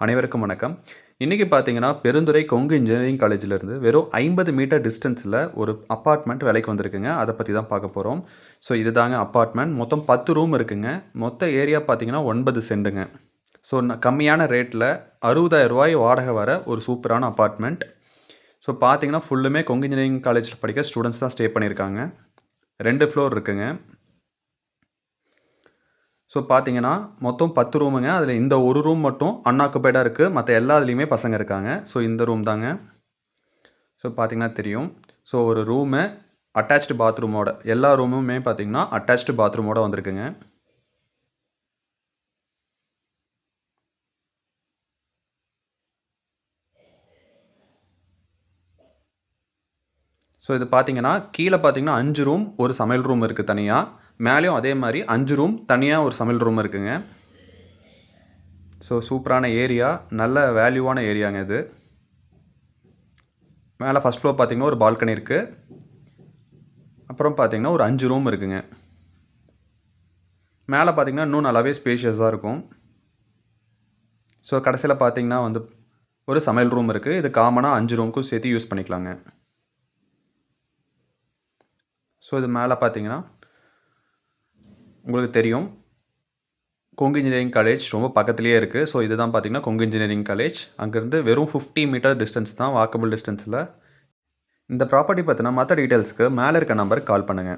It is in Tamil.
அனைவருக்கும் வணக்கம். இன்னைக்கு பார்த்தீங்கன்னா, பெருந்துறை கொங்கு இன்ஜினியரிங் காலேஜ்லேருந்து வெறும் 50 மீட்டர் டிஸ்டன்ஸில ஒரு அபார்ட்மெண்ட் விலைக்கு வந்திருக்குங்க. அத பத்தி தான் பார்க்க போறோம். ஸோ இதுதாங்க அபார்ட்மெண்ட். மொத்தம் 10 ரூம் இருக்குங்க. மொத்த ஏரியா பார்த்தீங்கன்னா 9 சென்டுங்க. ஸோ கம்மியான ரேட்ல ரூ. 60,000 வாடகை வர ஒரு சூப்பரான அபார்ட்மெண்ட். ஸோ பார்த்தீங்கன்னா, ஃபுல்லுமே கொங்கு இன்ஜினியரிங் காலேஜ்ல படிக்கிற ஸ்டூடண்ட்ஸ் தான் ஸ்டே பண்ணியிருக்காங்க. 2 ஃப்ளோர் இருக்குங்க. ஸோ பார்த்தீங்கன்னா, மொத்தம் 10 ரூமுங்க. அதில இந்த ஒரு ரூம் மட்டும் அன்ஆக்குபைடா இருக்கு. மத்த எல்லா இதுலயுமே பசங்க இருக்காங்க. ஸோ இந்த ரூம் தாங்க. ஸோ பார்த்தீங்கன்னா தெரியும். ஸோ ஒரு ரூமு அட்டாச்டு பாத்ரூமோட எல்லா ரூமுமே பார்த்தீங்கன்னா, அட்டாச்டு பாத்ரூமோட வந்திருக்குங்க. ஸோ இது பார்த்தீங்கன்னா, கீழ பார்த்தீங்கன்னா 5 ரூம், ஒரு சமையல் ரூம் இருக்கு தனியா. மேலயும் அதே மாரி 5 ரூம், தனியா ஒரு சமையல் ரூம் இருக்குங்க. ஸோ சூப்பரான ஏரியா. நல்ல வேல்யூவான ஏரியாங்க இது. மேல ஃபர்ஸ்ட் ஃப்ளோர் பார்த்தீங்கன்னா, ஒரு பால்கனி இருக்கு. அப்புறம் பார்த்தீங்கன்னா, ஒரு 5 ரூம் இருக்குங்க. மேல பார்த்தீங்கன்னா, இன்னும் நல்லாவே ஸ்பேஷியஸா இருக்கும். ஸோ கடைசில பார்த்தீங்கன்னா வந்து, ஒரு சமையல் ரூம் இருக்கு. இது காமனா 5 ரூமுக்கும் சேர்த்து யூஸ் பண்ணிக்கலாங்க. ஸோ இது மேல பார்த்தீங்கன்னா, உங்களுக்கு தெரியும். கொங்கு இன்ஜினியரிங் காலேஜ் ரொம்ப பக்கத்திலேயே இருக்கு. ஸோ இதுதான் பார்த்தீங்கன்னா, கொங்கு இன்ஜினியரிங் காலேஜ். அங்கேருந்து வெறும் 50 மீட்டர் டிஸ்டன்ஸ் தான் வாக்கபிள் டிஸ்டன்ஸில. இந்த ப்ராப்பர்ட்டி பத்தின மத்த டீட்டெயில்ஸ்க்கு மேல இருக்க நம்பருக்கு கால் பண்ணுங்க.